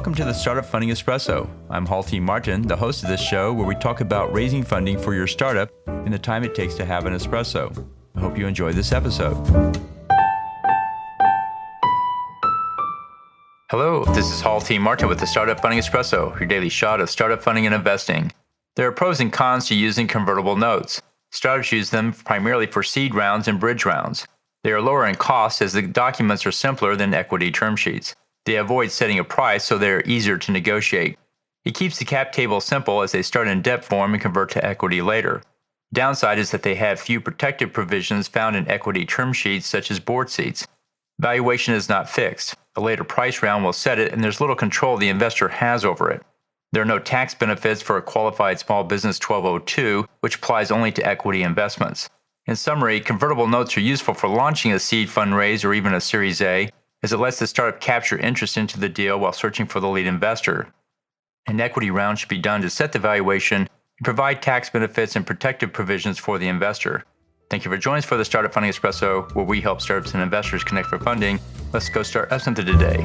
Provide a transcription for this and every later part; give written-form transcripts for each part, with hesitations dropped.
Welcome to the Startup Funding Espresso. I'm Halti Martin, the host of this show where we talk about raising funding for your startup and the time it takes to have an espresso. I hope you enjoy this episode. Hello, this is Halti Martin with the Startup Funding Espresso, your daily shot of startup funding and investing. There are pros and cons to using convertible notes. Startups use them primarily for seed rounds and bridge rounds. They are lower in cost as the documents are simpler than equity term sheets. They avoid setting a price, so they are easier to negotiate. It keeps the cap table simple as they start in debt form and convert to equity later. Downside is that they have few protective provisions found in equity term sheets such as board seats. Valuation is not fixed. A later price round will set it, and there's little control the investor has over it. There are no tax benefits for a qualified small business 1202, which applies only to equity investments. In summary, convertible notes are useful for launching a seed fundraise or even a Series A, as it lets the startup capture interest into the deal while searching for the lead investor. An equity round should be done to set the valuation and provide tax benefits and protective provisions for the investor. Thank you for joining us for the Startup Funding Espresso, where we help startups and investors connect for funding. Let's go start up something today.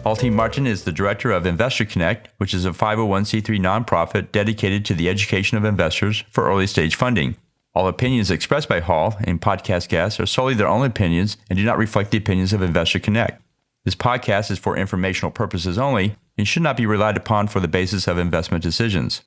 Halti Martin is the director of Investor Connect, which is a 501c3 nonprofit dedicated to the education of investors for early stage funding. All opinions expressed by Hall and podcast guests are solely their own opinions and do not reflect the opinions of Investor Connect. This podcast is for informational purposes only and should not be relied upon for the basis of investment decisions.